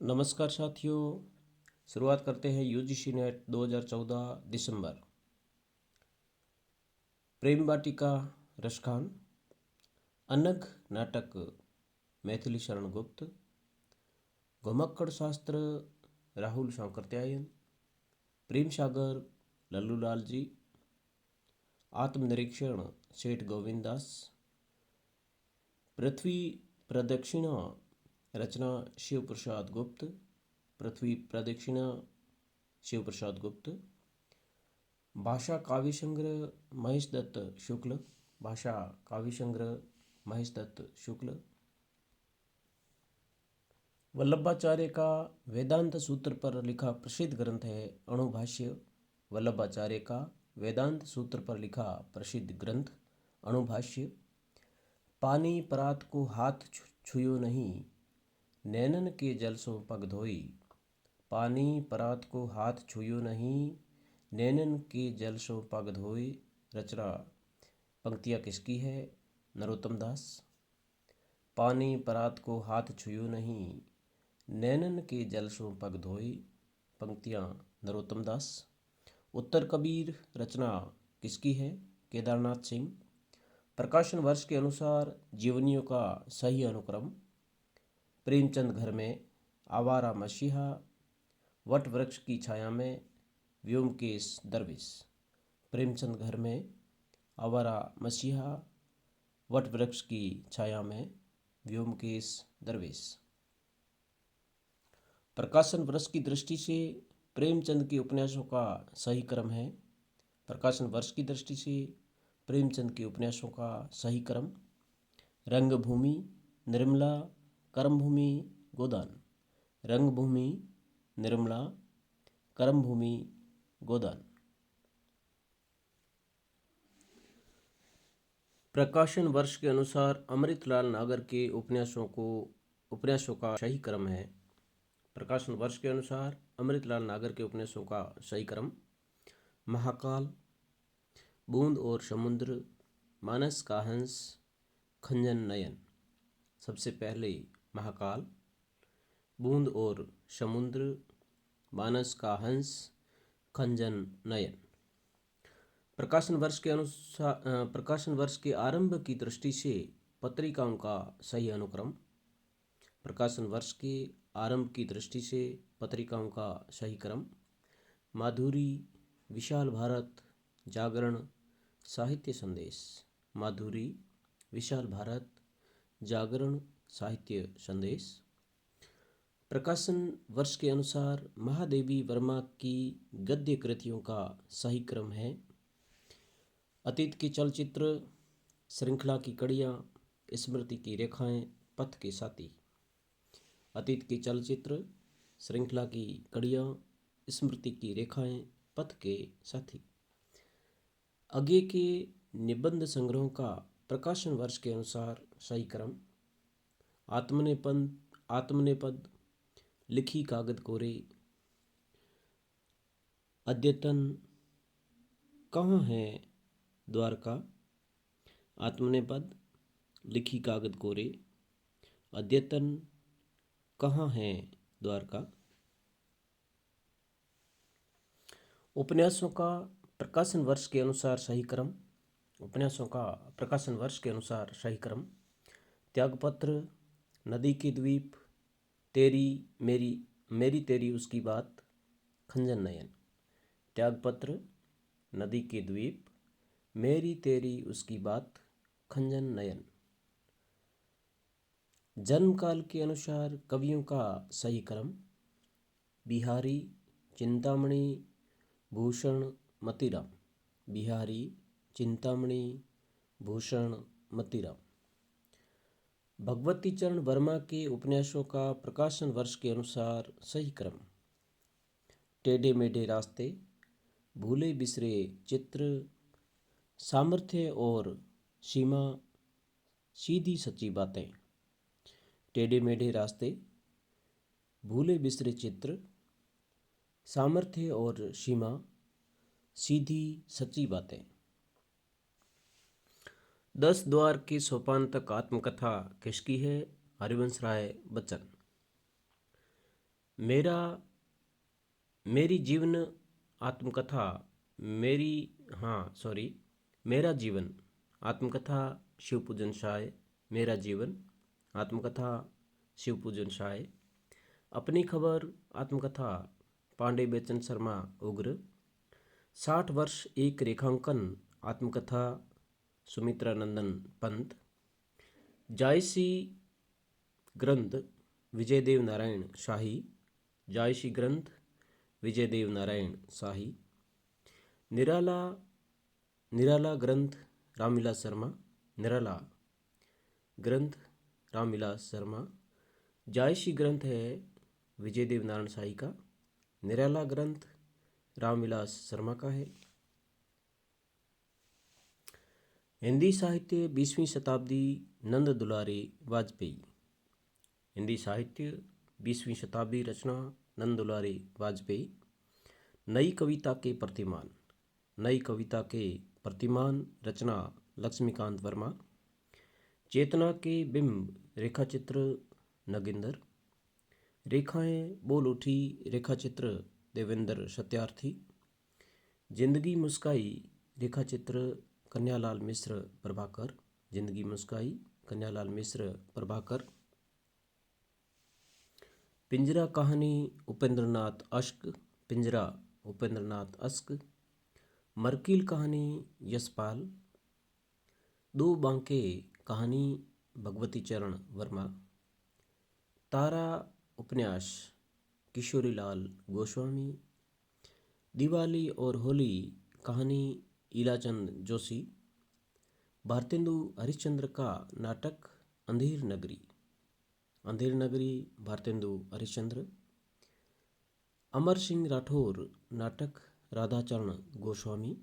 नमस्कार साथियों। शुरुआत करते हैं यूजीसी नेट 2014 दिसंबर। प्रेम वाटिका रसखान, अनग नाटक मैथिली शरण गुप्त, घुमक्कड़ शास्त्र राहुल सांकृत्यायन, प्रेम सागर लल्लूलाल जी, आत्मनिरीक्षण सेठ गोविंद दास, पृथ्वी प्रदक्षिणा रचना शिव प्रसाद गुप्त, पृथ्वी प्रदक्षिणा शिव प्रसाद गुप्त, भाषा काव्य संग्रह महेश दत्त शुक्ल, भाषा काव्य संग्रह महेश दत्त शुक्ल, वल्लभाचार्य का वेदांत सूत्र पर लिखा प्रसिद्ध ग्रंथ है अणुभाष्य। वल्लभाचार्य का वेदांत सूत्र पर लिखा प्रसिद्ध ग्रंथ अणुभाष्य। पानी परात को हाथ छुयो नहीं, नैनन के जल सो पग धोई। पानी परात को हाथ छुयो नहीं, नैनन के जल सो पग धोई। रचना पंक्तियाँ किसकी है? नरोत्तम दास। पानी परात को हाथ छुयो नहीं, नैनन के जल सो पग धोई। पंक्तियाँ नरोत्तम दास। उत्तर कबीर रचना किसकी है? केदारनाथ सिंह। प्रकाशन वर्ष के अनुसार जीवनियों का सही अनुक्रम। प्रेमचंद घर में, आवारा मसीहा, वट वृक्ष की छाया में, व्योमकेश दरवेश। प्रेमचंद घर में, आवारा मसीहा, वट वृक्ष की छाया में, व्योमकेश दरवेश। प्रकाशन वर्ष की दृष्टि से प्रेमचंद के उपन्यासों का सही क्रम है। प्रकाशन वर्ष की दृष्टि से प्रेमचंद के उपन्यासों का सही क्रम: रंगभूमि, निर्मला, कर्मभूमि, गोदान। रंगभूमि, निर्मला, कर्मभूमि, गोदान। प्रकाशन वर्ष के अनुसार अमृतलाल नागर के उपन्यासों का सही क्रम है। प्रकाशन वर्ष के अनुसार अमृतलाल नागर के उपन्यासों का सही क्रम: महाकाल, बूंद और समुद्र, मानस का हंस, खंजन नयन। सबसे पहले महाकाल, बूंद और समुद्र, मानस का हंस, खंजन नयन। प्रकाशन वर्ष के आरंभ की दृष्टि से पत्रिकाओं का सही अनुक्रम। प्रकाशन वर्ष के आरंभ की दृष्टि से पत्रिकाओं का सही क्रम: माधुरी, विशाल भारत, जागरण, साहित्य संदेश। माधुरी, विशाल भारत, जागरण, साहित्य संदेश। प्रकाशन वर्ष के अनुसार महादेवी वर्मा की गद्य कृतियों का सही क्रम है: अतीत की चलचित्र, श्रृंखला की कड़ियाँ, स्मृति की रेखाएं, पथ के साथी। अतीत की चलचित्र, श्रृंखला की कड़ियाँ, स्मृति की रेखाएं, पथ के साथी। आगे के निबंध संग्रहों का प्रकाशन वर्ष के अनुसार सही क्रम: आत्मनेपद, लिखी कागज कोरे, अद्यतन, कहाँ है द्वारका। आत्मनेपद, लिखी कागज कोरे, अद्यतन, कहाँ है द्वारका। उपन्यासों का प्रकाशन वर्ष के अनुसार सही क्रम। उपन्यासों का प्रकाशन वर्ष के अनुसार सही क्रम: त्यागपत्र, नदी के द्वीप, तेरी मेरी तेरी उसकी बात, खंजन नयन। त्यागपत्र, नदी के द्वीप, मेरी तेरी उसकी बात, खंजन नयन। जन्मकाल के अनुसार कवियों का सही क्रम: बिहारी, चिंतामणि, भूषण, मतीराम। बिहारी, चिंतामणि, भूषण, मतीराम। भगवती चरण वर्मा के उपन्यासों का प्रकाशन वर्ष के अनुसार सही क्रम: टेढ़े मेढ़े रास्ते, भूले बिसरे चित्र, सामर्थ्य और सीमा, सीधी सच्ची बातें। टेढ़े मेढ़े रास्ते, भूले बिसरे चित्र, सामर्थ्य और सीमा, सीधी सच्ची बातें। 10 द्वार के सोपान तक आत्मकथा किसकी है? हरिवंश राय बच्चन। मेरा मेरी जीवन आत्मकथा मेरी हाँ सॉरी मेरा जीवन आत्मकथा शिवपूजन शाह। मेरा जीवन आत्मकथा शिवपूजन शाह। अपनी खबर आत्मकथा पांडे बेचन शर्मा उग्र। 60 वर्ष एक रेखांकन आत्मकथा सुमित्रा नंदन पंत। जायसी ग्रंथ विजयदेव नारायण शाही। जायसी ग्रंथ विजयदेव नारायण शाही। निराला निराला ग्रंथ रामविलास शर्मा। निराला ग्रंथ रामविलास शर्मा। जायसी ग्रंथ है विजयदेव नारायण शाही का। निराला ग्रंथ रामविलास शर्मा का है। हिंदी साहित्य 20वीं शताब्दी नंद दुलारे वाजपेयी। हिंदी साहित्य 20वीं शताब्दी रचना नंद दुलारे वाजपेयी। नई कविता के प्रतिमान। नई कविता के प्रतिमान रचना लक्ष्मीकांत वर्मा। चेतना के बिंब रेखाचित्र नगेंद्र। रेखाएं बोल उठी रेखाचित्र देवेंद्र सत्यार्थी। जिंदगी मुस्काई रेखाचित्र कन्यालाल मिश्र प्रभाकर। जिंदगी मुस्काई कन्यालाल मिश्र प्रभाकर। पिंजरा कहानी उपेंद्रनाथ अश्क। पिंजरा उपेंद्रनाथ अश्क। मरकील कहानी यशपाल। दो बांके कहानी भगवती चरण वर्मा। तारा उपन्यास किशोरीलाल गोस्वामी। दिवाली और होली कहानी ईलाचंद जोशी। भारतेंदु हरिश्चंद्र का नाटक अंधेर नगरी। अंधेर नगरी भारतेंदु हरिश्चंद्र। अमर सिंह राठौर नाटक राधाचरण गोस्वामी।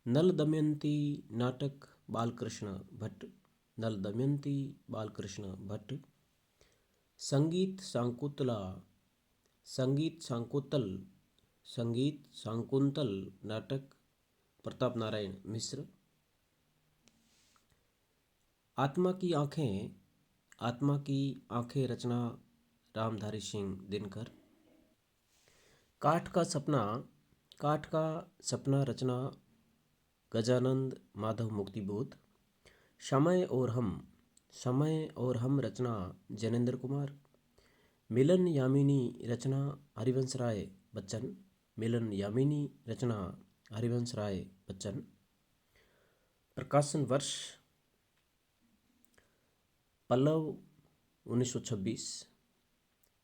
नल दमयंती नाटक बालकृष्ण भट्ट। नल दमयंती बालकृष्ण भट्ट। संगीत सांकुतला संगीत सांकुतल संगीत सांकुंतल नाटक प्रताप नारायण मिश्र। आत्मा की आंखें आत्मा की आंखें रचना रामधारी सिंह दिनकर। काठ का सपना काठ का सपना रचना गजानंद माधव मुक्तिबोध। समय और हम रचना जैनेन्द्र कुमार। मिलन यामिनी रचना हरिवंश राय बच्चन। मिलन यामिनी रचना हरिवंश राय बच्चन। प्रकाशन वर्ष पल्लव 1926।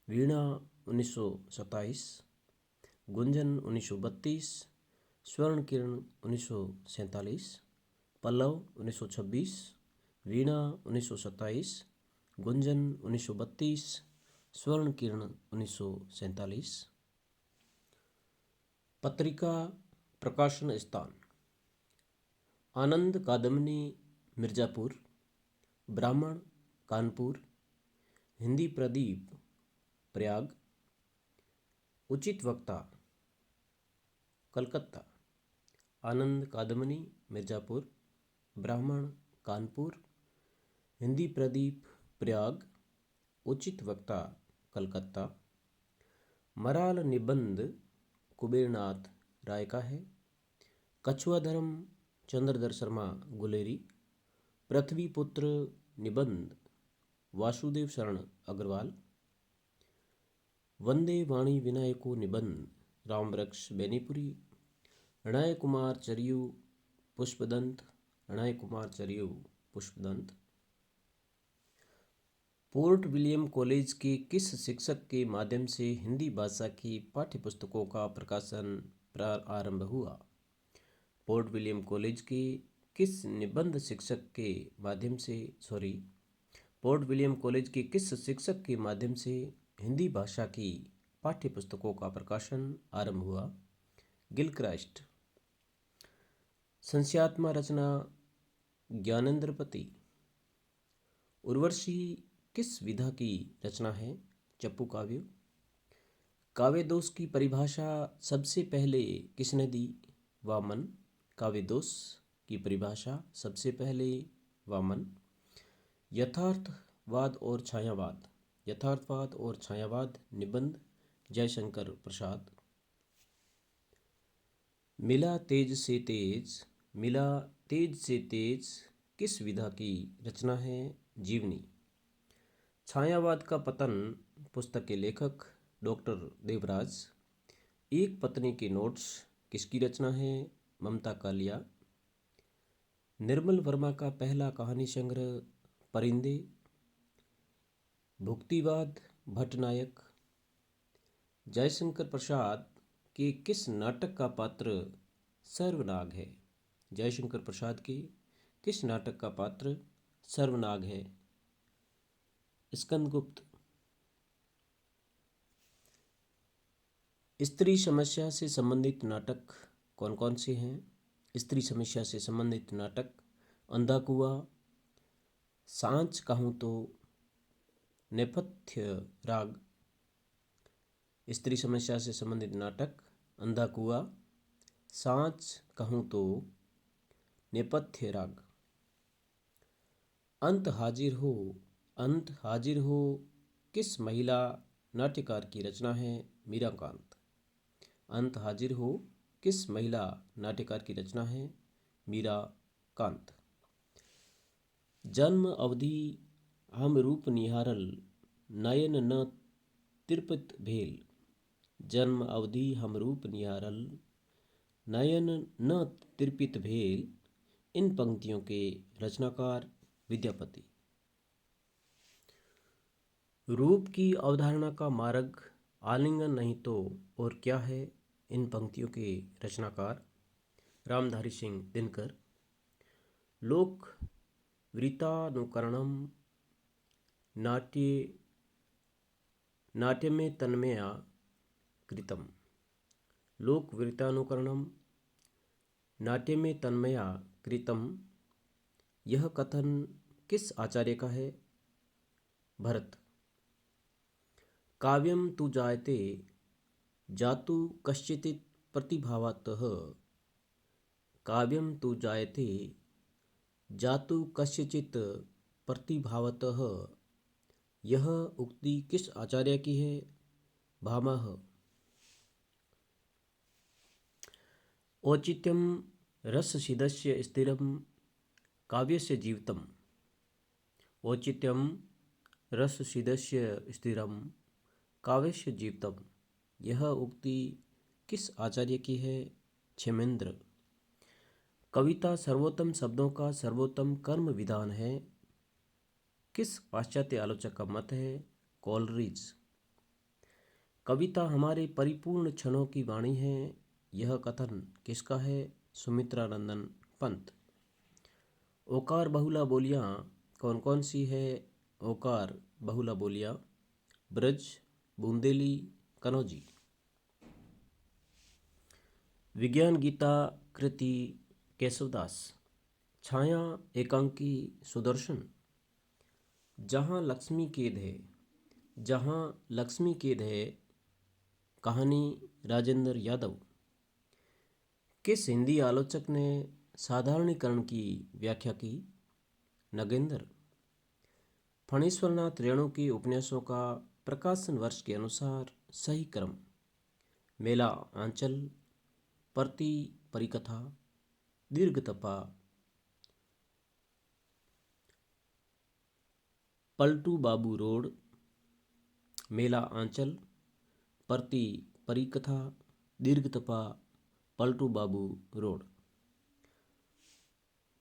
वीणा 1927। गुंजन 1932। स्वर्ण किरण 1947। पल्लव 1926। वीणा 1927। गुंजन 1932। स्वर्ण किरण 1947। पत्रिका प्रकाशन स्थान आनंद कादम्बनी मिर्जापुर। ब्राह्मण कानपुर। हिंदी प्रदीप प्रयाग। उचित वक्ता कलकत्ता। आनंद कादम्बनी मिर्जापुर। ब्राह्मण कानपुर। हिंदी प्रदीप प्रयाग। उचित वक्ता कलकत्ता। मराल निबंध कुबेरनाथ राय का है। कछुआ धर्म चंद्रधर शर्मा गुलेरी। पृथ्वी पुत्र निबंध वासुदेव शरण अग्रवाल। वंदे वाणी विनायको निबंध रामवृक्ष बेनीपुरी। अणय कुमार चरियू पुष्पदंत। अणय कुमार चरियू पुष्पदंत। पोर्ट विलियम कॉलेज के किस शिक्षक के माध्यम से हिंदी भाषा की पाठ्यपुस्तकों का प्रकाशन प्रारंभ हुआ? पोर्ट विलियम कॉलेज के किस निबंध शिक्षक के माध्यम से पोर्ट विलियम कॉलेज के किस शिक्षक के माध्यम से हिंदी भाषा की पाठ्यपुस्तकों का प्रकाशन आरंभ हुआ? गिलक्राइस्ट। संस्यात्मा रचना ज्ञानेंद्रपति। उर्वशी किस विधा की रचना है? चप्पू काव्य। काव्य दोष की परिभाषा सबसे पहले किसने दी? वामन। काव्य दोष की परिभाषा सबसे पहले वामन। यथार्थवाद और छायावाद यथार्थवाद और छायावाद निबंध जयशंकर प्रसाद। मिला तेज से तेज, मिला तेज से तेज किस विधा की रचना है जीवनी। छायावाद का पतन पुस्तक के लेखक डॉक्टर देवराज। एक पत्नी के नोट्स किसकी रचना है ममता कालिया। निर्मल वर्मा का पहला कहानी संग्रह परिंदे। भुक्तिवाद भट्टनायक। जयशंकर प्रसाद के किस नाटक का पात्र सर्वनाग है। जयशंकर प्रसाद के किस नाटक का पात्र सर्वनाग है। स्कंदगुप्त। स्त्री समस्या से संबंधित नाटक कौन कौन से हैं। स्त्री समस्या से संबंधित नाटक अंधा कुआं, सांच कहूँ तो, नेपथ्य राग। स्त्री समस्या से संबंधित नाटक अंधा कुआं, सांच कहूँ तो, नेपथ्य राग। अंत हाजिर हो, अंत हाजिर हो किस महिला नाट्यकार की रचना है मीराकांत। अंत हाजिर हो किस महिला नाट्यकार की रचना है मीराकांत। जन्म अवधि हम रूप निहारल, नयन न तिरपित भेल। जन्म अवधि हम रूप निहारल, नयन न तिरपित भेल। इन पंक्तियों के रचनाकार विद्यापति। रूप की अवधारणा का मार्ग आलिंगन नहीं तो और क्या है। इन पंक्तियों के रचनाकार रामधारी सिंह दिनकर। लोक वृत्तानुकरणम नाट्ये नाट्यमे तन्मया कृतम। लोक वृत्तानुकरणम नाट्यमे तन्मया कृतम। यह कथन किस आचार्य का है भरत। काव्यम तु जायते जातु कश्चित् प्रतिभावतः। काव्यम तु जायते जातु कस्यचित् प्रतिभावतः। यह उक्ति किस आचार्य की है भामह। औचित्यम रससिदस्य स्थिरम काव्यस्य जीवितम। औचित्यम रससिदस्य स्थिरम काव्यस्य जीवितम। यह उक्ति किस आचार्य की है क्षेमेंद्र। कविता सर्वोत्तम शब्दों का सर्वोत्तम कर्म विधान है। किस पाश्चात्य आलोचक का मत है कॉलरिज। कविता हमारे परिपूर्ण क्षणों की वाणी है। यह कथन किसका है सुमित्रानंदन पंत। ओकार बहुला बोलियां कौन कौन सी है ओकार बहुला बोलियां ब्रज, बूंदेली, कनौजी। विज्ञान गीता कृति केशवदास। छाया एकांकी सुदर्शन। जहाँ लक्ष्मी कैद है, जहाँ लक्ष्मी कैद है कहानी राजेंद्र यादव। किस हिंदी आलोचक ने साधारणीकरण की व्याख्या की नगेंद्र। फणीश्वरनाथ रेणु के उपन्यासों का प्रकाशन वर्ष के अनुसार सही क्रम मेला आंचल, परती परिकथा, दीर्घतपा, पलटू बाबू रोड। मेला आंचल, परती परिकथा, दीर्घतपा, पलटू बाबू रोड।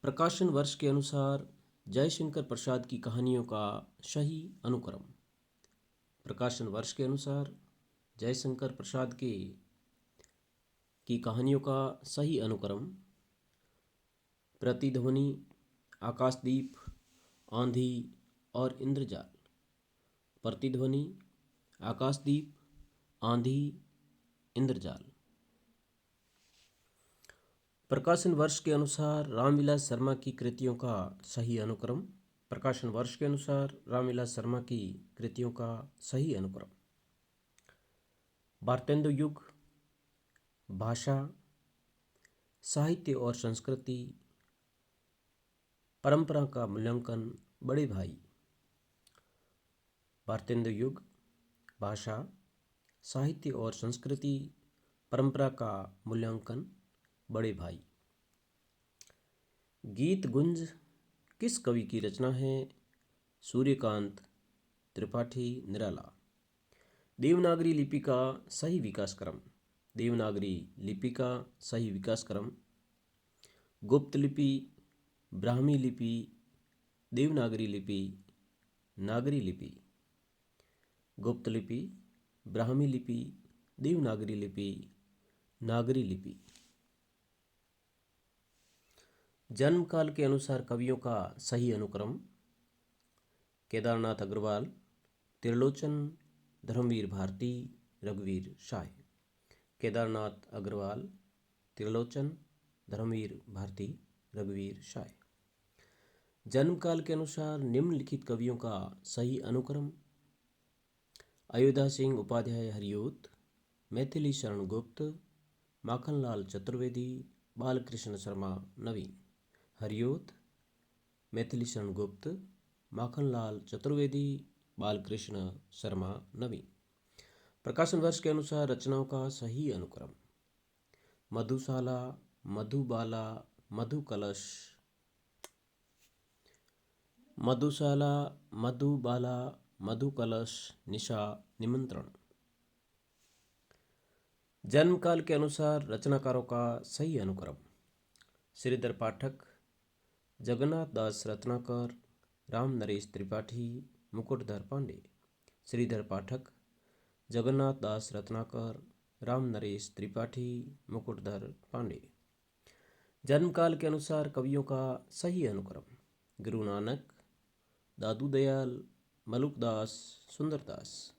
प्रकाशन वर्ष के अनुसार जयशंकर प्रसाद की कहानियों का सही अनुक्रम। प्रकाशन वर्ष के अनुसार जयशंकर प्रसाद की कहानियों का सही अनुक्रम प्रतिध्वनि, आकाशदीप, आंधी और इंद्रजाल। प्रतिध्वनि, आकाशदीप, आंधी, इंद्रजाल। प्रकाशन वर्ष के अनुसार रामविलास शर्मा की कृतियों का सही अनुक्रम। प्रकाशन वर्ष के अनुसार रामविलास शर्मा की कृतियों का सही अनुक्रम। भारतेंदु युग, भाषा, साहित्य और संस्कृति, परंपरा का मूल्यांकन, बड़े भाई। भारतेंदु युग, भाषा, साहित्य और संस्कृति, परंपरा का मूल्यांकन, बड़े भाई। गीत गुंज किस कवि की रचना है? सूर्यकांत त्रिपाठी निराला। देवनागरी लिपि का सही विकास क्रम। देवनागरी लिपि का सही विकास क्रम। गुप्त लिपि, ब्राह्मी लिपि, देवनागरी लिपि, नागरी लिपि। गुप्त लिपि, ब्राह्मी लिपि, देवनागरी लिपि, नागरी लिपि। जन्म काल के अनुसार कवियों का सही अनुक्रम। केदारनाथ अग्रवाल, त्रिलोचन, धर्मवीर भारती, रघुवीर शाह। केदारनाथ अग्रवाल, त्रिलोचन, धर्मवीर भारती, रघुवीर शाह। जन्म काल के अनुसार निम्नलिखित कवियों का सही अनुक्रम। अयोध्या सिंह उपाध्याय हरियोत, मैथिली शरण गुप्त, माखनलाल चतुर्वेदी, बालकृष्ण शर्मा नवीन। हरियोत, मैथिली शरण गुप्त, माखनलाल चतुर्वेदी, बालकृष्ण शर्मा नवीन। प्रकाशन वर्ष के अनुसार रचनाओं का सही अनुक्रम। मधुशाला, मधुबाला, मधुकलश। मधुशाला, मधुबाला, मधुकलश, निशा, निमंत्रण। जन्म काल के अनुसार रचनाकारों का सही अनुक्रम। श्रीधर पाठक, जगन्नाथ दास रत्नाकर, राम नरेश त्रिपाठी, मुकुटधर पांडे। श्रीधर पाठक, जगन्नाथ दास रत्नाकर, राम नरेश त्रिपाठी, मुकुटधर पांडे। जन्म काल के अनुसार कवियों का सही अनुक्रम। गुरु नानक, दादू दयाल, मलुकदास, सुंदरदास।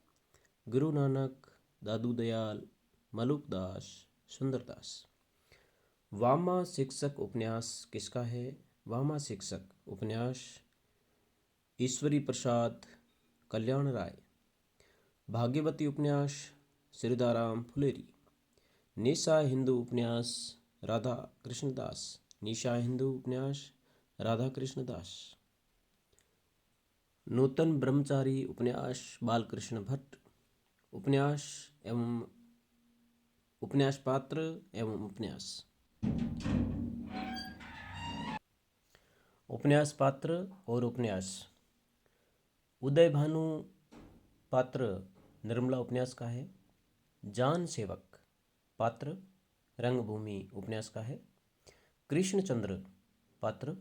गुरु नानक, दादू दयाल, मलुकदास, सुंदरदास। वामा शिक्षक उपन्यास किसका है? वामा शिक्षक उपन्यास ईश्वरी प्रसाद कल्याण राय। भाग्यवती उपन्यास श्रीदाराम फुलेरी। निशा हिंदू उपन्यास राधा कृष्णदास। निशा हिंदू उपन्यास राधा कृष्णदास। नूतन ब्रह्मचारी उपन्यास बालकृष्ण भट्ट। उपन्यास एवं उपन्यास पात्र एवं उपन्यास। उपन्यास पात्र और उपन्यास। उदय भानु पात्र निर्मला उपन्यास का है। जान सेवक पात्र रंगभूमि उपन्यास का है। कृष्णचंद्र पात्र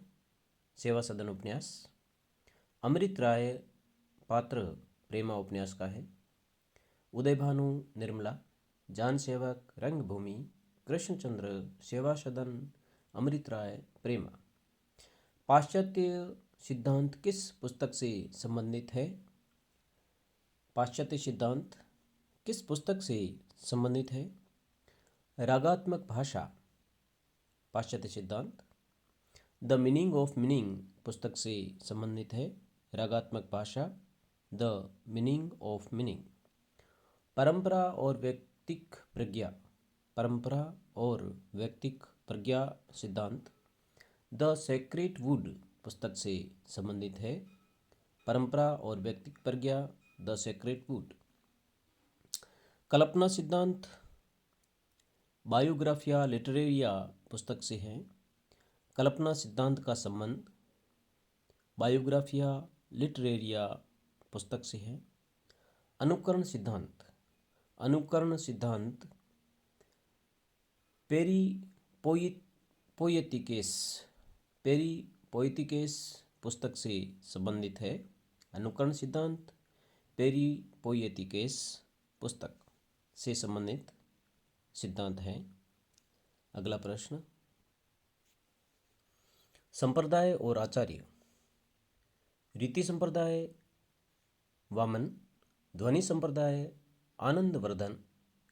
सेवा सदन उपन्यास। अमृत राय पात्र प्रेमा उपन्यास का है। उदय भानु निर्मला, जान सेवक रंगभूमि, कृष्णचंद्र सेवा सदन, अमृत राय प्रेमा। पाश्चात्य सिद्धांत किस पुस्तक से संबंधित है? पाश्चात्य सिद्धांत किस पुस्तक से संबंधित है? रागात्मक भाषा पाश्चात्य सिद्धांत। द मीनिंग ऑफ मीनिंग पुस्तक से संबंधित है। रागात्मक भाषा, द मीनिंग ऑफ मीनिंग। परंपरा और व्यक्तिक प्रज्ञा। परंपरा और व्यक्तिक प्रज्ञा सिद्धांत द सेक्रेट वुड पुस्तक से संबंधित है। परंपरा और व्यक्तिक प्रज्ञा, द सेक्रेट वुड। कल्पना सिद्धांत बायोग्राफिया लिटरेरिया पुस्तक से है। कल्पना सिद्धांत का संबंध बायोग्राफिया लिटरेरिया पुस्तक से है। अनुकरण सिद्धांत। अनुकरण सिद्धांत पेरी पोएटिकेस पुस्तक से संबंधित है। अनुकरण सिद्धांत पेरी पोएटिकेस पुस्तक से संबंधित सिद्धांत है। अगला प्रश्न। संप्रदाय और आचार्य। रीति संप्रदाय वामन, ध्वनि संप्रदाय आनंदवर्धन,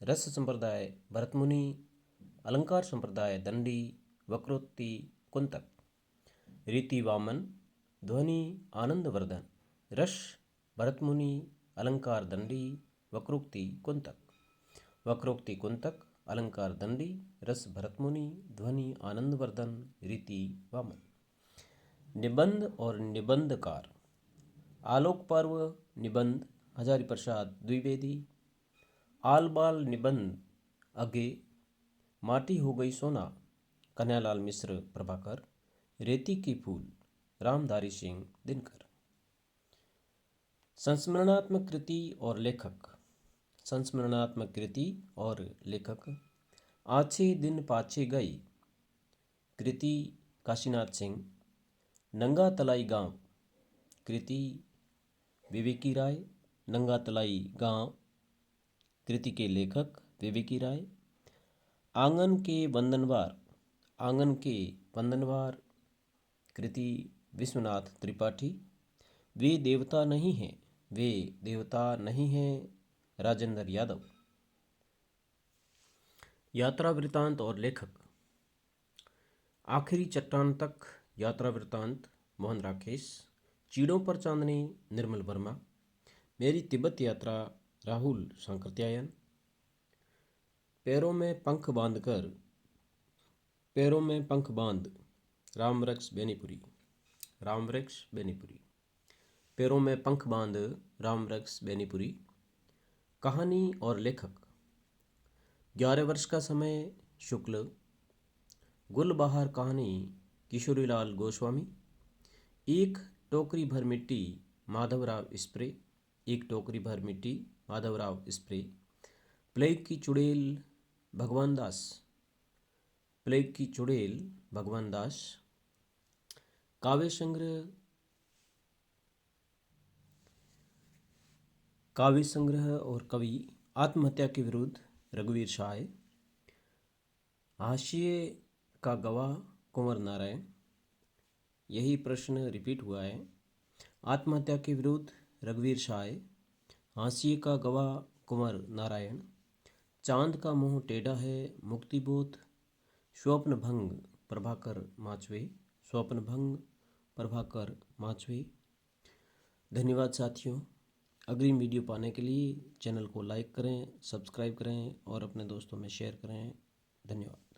रस संप्रदाय भरतमुनि, अलंकार संप्रदाय दंडी, वक्रोक्ति कुंतक। रीति वामन, ध्वनि आनंदवर्धन, रस भरतमुनि, अलंकार दंडी, वक्रोक्ति कुंतक। वक्रोक्ति कुंतक, अलंकार दंडी, रस भरतमुनि, ध्वनि आनंदवर्धन, रीति वामन। निबंध और निबंधकार। आलोक पर्व निबंध हजारी प्रसाद द्विवेदी। आल बाल निबंध अगे माटी हो गई सोना कन्हैयालाल मिश्र प्रभाकर। रेती के फूल रामधारी सिंह दिनकर। संस्मरणात्मक कृति और लेखक। संस्मरणात्मक कृति और लेखक। आछे दिन पाछे गई कृति काशीनाथ सिंह। नंगा तलाई गांव कृति विवेकी राय। नंगा तलाई गांव कृति के लेखक विवेकी राय। आंगन के वंदनवार। आंगन के वंदनवार कृति विश्वनाथ त्रिपाठी। वे देवता नहीं हैं, वे देवता नहीं हैं राजेंद्र यादव। यात्रा वृतांत और लेखक। आखिरी चट्टान तक यात्रा वृतांत मोहन राकेश। चीड़ों पर चांदनी निर्मल वर्मा। मेरी तिब्बत यात्रा राहुल सांकृत्यायन। पैरों में पंख बांधकर पैरों में पंख बांध रामवृक्ष बेनीपुरी। रामवृक्ष बेनीपुरी। पैरों में पंख बांध रामवृक्ष बेनीपुरी। कहानी और लेखक। 11 वर्ष का समय शुक्ल। गुलबहार कहानी किशोरीलाल गोस्वामी। एक टोकरी भर मिट्टी माधवराव स्प्रे। एक टोकरी भर मिट्टी माधवराव स्प्रे। प्लेग की चुड़ैल भगवान दास। प्लेग की चुड़ैल भगवान दास। काव्य संग्रह और कवि। आत्महत्या के विरुद्ध रघुवीर शाह। हाशिए का गवाह कुंवर नारायण। यही प्रश्न रिपीट हुआ है। आत्महत्या के विरुद्ध रघुवीर शाह। हाशिए का गवाह कुंवर नारायण। चांद का मुंह टेढ़ा है मुक्तिबोध। स्वप्न भंग प्रभाकर माचवे। स्वप्न भंग प्रभाकर माचवे। धन्यवाद साथियों। अग्रिम वीडियो पाने के लिए चैनल को लाइक करें, सब्सक्राइब करें और अपने दोस्तों में शेयर करें। धन्यवाद।